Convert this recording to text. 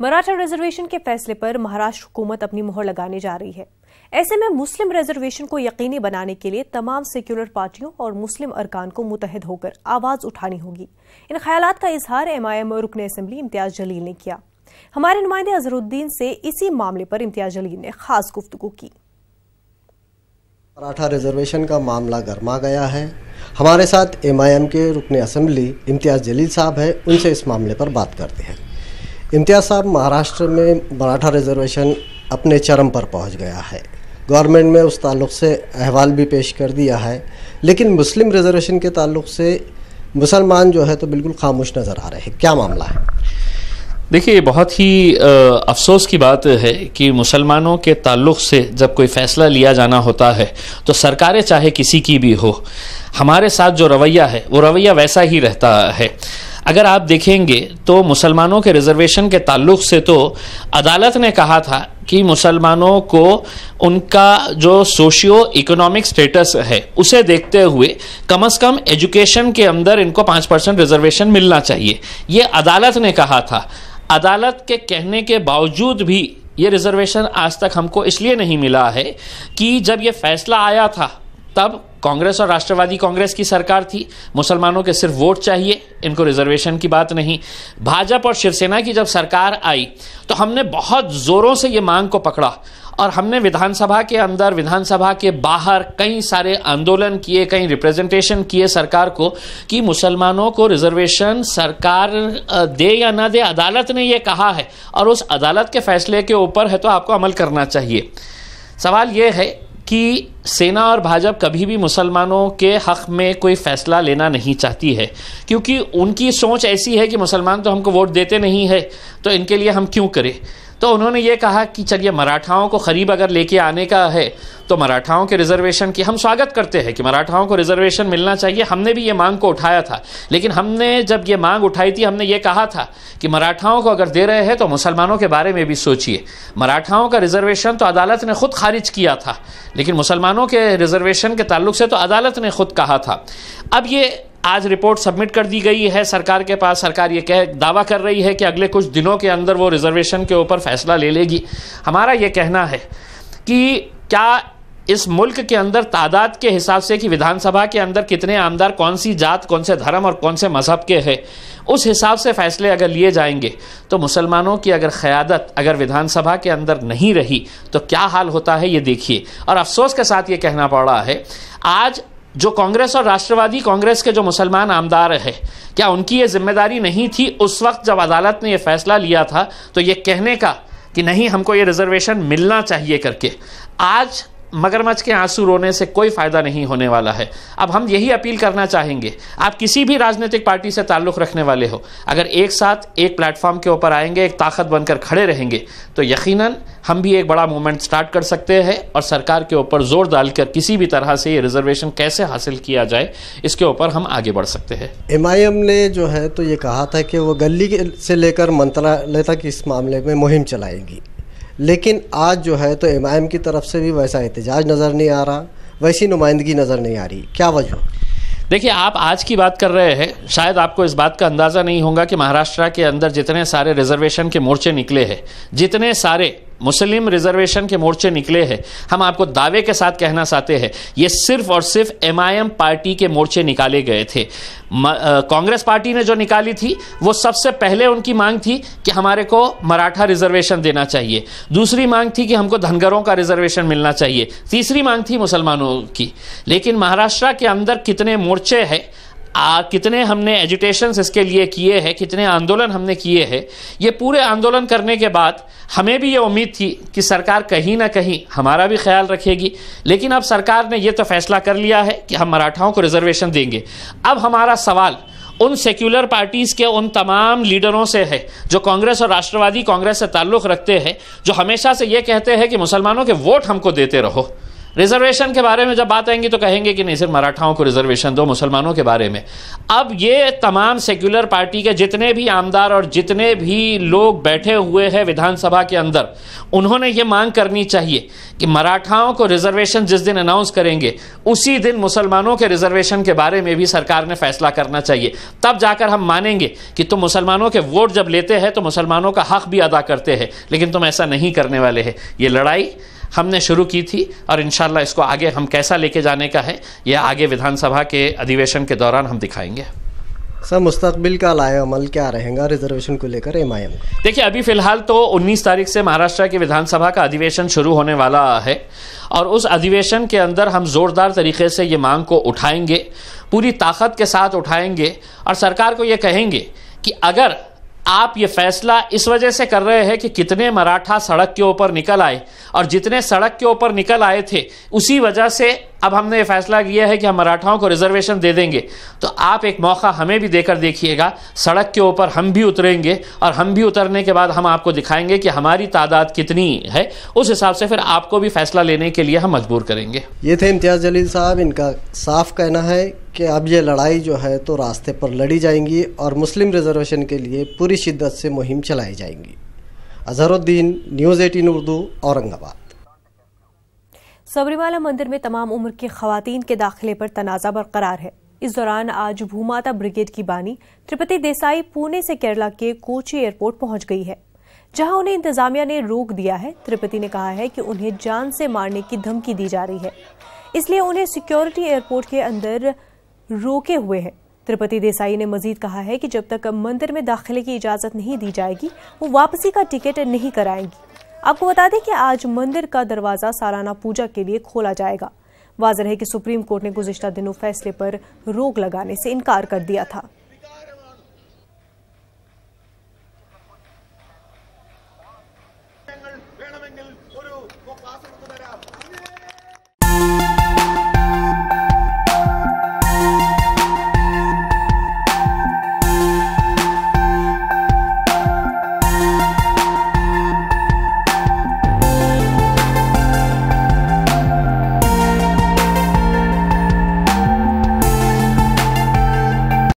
Maratha reservation के फैसले पर महाराष्ट्र हुकूमत अपनी मोहर लगाने जा रही है। ऐसे में मुस्लिम रिजर्वेशन को यकीनी बनाने के लिए तमाम सेक्युलर पार्टियों और मुस्लिम अरकान को मुतहद होकर आवाज उठानी होगी। इन ख्यालात का इजहार MIM रुकन असेंबली इम्तियाज जलील ने किया। हमारे नुमाइंदे अजहरुद्दीन से इसी मामले पर इम्तियाज जलील ने खास गुफ्तगू की। मराठा रिजर्वेशन का मामला गरमा गया है। हमारे साथ MIM के रुकन असेंबली इम्तियाज जलील साहब हैं, उनसे इस मामले पर बात करते हैं। इम्तियाज साहब, महाराष्ट्र में मराठा रिजर्वेशन अपने चरम पर पहुंच गया है। गवर्नमेंट में उस ताल्लुक़ से अहवाल भी पेश कर दिया है, लेकिन मुस्लिम रिजर्वेशन के ताल्लुक़ से मुसलमान जो है तो बिल्कुल खामोश नज़र आ रहे हैं। क्या मामला है? देखिए, बहुत ही अफसोस की बात है कि मुसलमानों के ताल्लुक़ से जब कोई फ़ैसला लिया जाना होता है तो सरकारें चाहे किसी की भी हो, हमारे साथ जो रवैया है वो रवैया वैसा ही रहता है। अगर आप देखेंगे तो मुसलमानों के रिजर्वेशन के ताल्लुक़ से तो अदालत ने कहा था कि मुसलमानों को उनका जो सोशियो इकोनॉमिक स्टेटस है उसे देखते हुए कम से कम एजुकेशन के अंदर इनको 5% रिजर्वेशन मिलना चाहिए, ये अदालत ने कहा था। अदालत के कहने के बावजूद भी ये रिजर्वेशन आज तक हमको इसलिए नहीं मिला है कि जब ये फैसला आया था तब कांग्रेस और राष्ट्रवादी कांग्रेस की सरकार थी। मुसलमानों के सिर्फ वोट चाहिए, इनको रिजर्वेशन की बात नहीं। भाजपा और शिवसेना की जब सरकार आई तो हमने बहुत ज़ोरों से ये मांग को पकड़ा और हमने विधानसभा के अंदर, विधानसभा के बाहर कई सारे आंदोलन किए, कई रिप्रेजेंटेशन किए सरकार को कि मुसलमानों को रिजर्वेशन सरकार दे या ना दे, अदालत ने ये कहा है और उस अदालत के फैसले के ऊपर है तो आपको अमल करना चाहिए। सवाल ये है कि सेना और भाजपा कभी भी मुसलमानों के हक़ में कोई फ़ैसला लेना नहीं चाहती है, क्योंकि उनकी सोच ऐसी है कि मुसलमान तो हमको वोट देते नहीं है तो इनके लिए हम क्यों करें। तो उन्होंने ये कहा कि चलिए मराठाओं को करीब अगर लेके आने का है तो मराठाओं के रिजर्वेशन की हम स्वागत करते हैं कि मराठाओं को रिजर्वेशन मिलना चाहिए। हमने भी ये मांग को उठाया था, लेकिन हमने जब ये मांग उठाई थी हमने ये कहा था कि मराठाओं को अगर दे रहे हैं तो मुसलमानों के बारे में भी सोचिए। मराठाओं का रिजर्वेशन तो अदालत ने खुद खारिज किया था, लेकिन मुसलमानों के रिजर्वेशन के ताल्लुक से तो अदालत ने खुद कहा था। अब ये आज रिपोर्ट सबमिट कर दी गई है सरकार के पास। सरकार ये दावा कर रही है कि अगले कुछ दिनों के अंदर वो रिजर्वेशन के ऊपर फैसला ले लेगी। हमारा ये कहना है कि क्या इस मुल्क के अंदर तादाद के हिसाब से कि विधानसभा के अंदर कितने आमदार कौन सी जात, कौन से धर्म और कौन से मजहब के हैं, उस हिसाब से फैसले अगर लिए जाएंगे तो मुसलमानों की अगर क़यादत अगर विधानसभा के अंदर नहीं रही तो क्या हाल होता है ये देखिए। और अफसोस के साथ ये कहना पड़ रहा है, आज जो कांग्रेस और राष्ट्रवादी कांग्रेस के जो मुसलमान आमदार है, क्या उनकी ये जिम्मेदारी नहीं थी उस वक्त जब अदालत ने ये फैसला लिया था तो ये कहने का कि नहीं हमको ये रिजर्वेशन मिलना चाहिए करके। आज मगरमच्छ के आंसू रोने से कोई फ़ायदा नहीं होने वाला है। अब हम यही अपील करना चाहेंगे, आप किसी भी राजनीतिक पार्टी से ताल्लुक़ रखने वाले हो, अगर एक साथ एक प्लेटफॉर्म के ऊपर आएंगे, एक ताकत बनकर खड़े रहेंगे तो यकीनन हम भी एक बड़ा मूवमेंट स्टार्ट कर सकते हैं और सरकार के ऊपर जोर डालकर किसी भी तरह से ये रिजर्वेशन कैसे हासिल किया जाए इसके ऊपर हम आगे बढ़ सकते हैं। MIM ने जो है तो ये कहा था कि वो गली से लेकर मंत्रालय तक इस मामले में मुहिम चलाएंगी, लेकिन आज जो है तो MIM की तरफ से भी वैसा एहतजाज नज़र नहीं आ रहा, वैसी नुमाइंदगी नज़र नहीं आ रही। क्या वजह? देखिए, आप आज की बात कर रहे हैं, शायद आपको इस बात का अंदाज़ा नहीं होगा कि महाराष्ट्र के अंदर जितने सारे रिजर्वेशन के मोर्चे निकले हैं, जितने सारे मुस्लिम रिजर्वेशन के मोर्चे निकले हैं, हम आपको दावे के साथ कहना चाहते हैं ये सिर्फ और सिर्फ MIM पार्टी के मोर्चे निकाले गए थे। कांग्रेस पार्टी ने जो निकाली थी वो सबसे पहले उनकी मांग थी कि हमारे को मराठा रिजर्वेशन देना चाहिए, दूसरी मांग थी कि हमको धनगरों का रिजर्वेशन मिलना चाहिए, तीसरी मांग थी मुसलमानों की। लेकिन महाराष्ट्र के अंदर कितने मोर्चे हैं, कितने हमने एजुटेशंस इसके लिए किए हैं, कितने आंदोलन हमने किए हैं, ये पूरे आंदोलन करने के बाद हमें भी ये उम्मीद थी कि सरकार कहीं ना कहीं हमारा भी ख्याल रखेगी। लेकिन अब सरकार ने ये तो फैसला कर लिया है कि हम मराठाओं को रिजर्वेशन देंगे। अब हमारा सवाल उन सेक्युलर पार्टीज़ के उन तमाम लीडरों से है जो कांग्रेस और राष्ट्रवादी कांग्रेस से ताल्लुक़ रखते हैं, जो हमेशा से ये कहते हैं कि मुसलमानों के वोट हमको देते रहो। रिजर्वेशन के बारे में जब बात आएंगी तो कहेंगे कि नहीं सिर्फ मराठाओं को रिजर्वेशन दो, मुसलमानों के बारे में। अब ये तमाम सेक्युलर पार्टी के जितने भी आमदार और जितने भी लोग बैठे हुए हैं विधानसभा के अंदर, उन्होंने ये मांग करनी चाहिए कि मराठाओं को रिजर्वेशन जिस दिन अनाउंस करेंगे उसी दिन मुसलमानों के रिजर्वेशन के बारे में भी सरकार ने फैसला करना चाहिए। तब जाकर हम मानेंगे कि तुम मुसलमानों के वोट जब लेते हैं तो मुसलमानों का हक भी अदा करते हैं, लेकिन तुम ऐसा नहीं करने वाले हैं। ये लड़ाई हमने शुरू की थी और इंशाल्लाह इसको आगे हम कैसा लेके जाने का है, यह आगे विधानसभा के अधिवेशन के दौरान हम दिखाएंगे। सर, मुस्तकबिल का लाए अमल क्या रहेगा रिजर्वेशन को लेकर एमआईएम? देखिए, अभी फिलहाल तो 19 तारीख से महाराष्ट्र की विधानसभा का अधिवेशन शुरू होने वाला है और उस अधिवेशन के अंदर हम जोरदार तरीके से ये मांग को उठाएंगे, पूरी ताकत के साथ उठाएंगे और सरकार को ये कहेंगे कि अगर आप ये फैसला इस वजह से कर रहे हैं कि कितने मराठा सड़क के ऊपर निकल आए और जितने सड़क के ऊपर निकल आए थे उसी वजह से अब हमने ये फैसला किया है कि हम मराठाओं को रिजर्वेशन दे देंगे, तो आप एक मौका हमें भी देकर देखिएगा। सड़क के ऊपर हम भी उतरेंगे और हम भी उतरने के बाद हम आपको दिखाएंगे कि हमारी तादाद कितनी है, उस हिसाब से फिर आपको भी फैसला लेने के लिए हम मजबूर करेंगे। ये थे इम्तियाज़ जलील साहब। इनका साफ कहना है कि अब ये लड़ाई जो है तो रास्ते पर लड़ी जाएंगी और मुस्लिम रिजर्वेशन के लिए पूरी शिद्दत से मुहिम चलाई जाएंगी। अजहरुद्दीन, न्यूज़ 18 उर्दू, औरंगाबाद। सबरीमाला मंदिर में तमाम उम्र की खवातीन के दाखिले पर तनाज़ा बरकरार है। इस दौरान आज भूमाता ब्रिगेड की बानी त्रिपति देसाई पुणे से केरला के कोची एयरपोर्ट पहुंच गई है, जहां उन्हें इंतजामिया ने रोक दिया है। त्रिपति ने कहा है कि उन्हें जान से मारने की धमकी दी जा रही है, इसलिए उन्हें सिक्योरिटी एयरपोर्ट के अंदर रोके हुए हैं। त्रिपति देसाई ने मजीद कहा है कि जब तक मंदिर में दाखिले की इजाजत नहीं दी जाएगी वो वापसी का टिकट नहीं कराएंगी। आपको बता दें कि आज मंदिर का दरवाजा सालाना पूजा के लिए खोला जाएगा। वाज़ेह है कि सुप्रीम कोर्ट ने गुज़िश्ता दिनों फैसले पर रोक लगाने से इनकार कर दिया था। വേണമെങ്കിൽ ഒരു ക്ലാസ് എടുത്തു തരാം.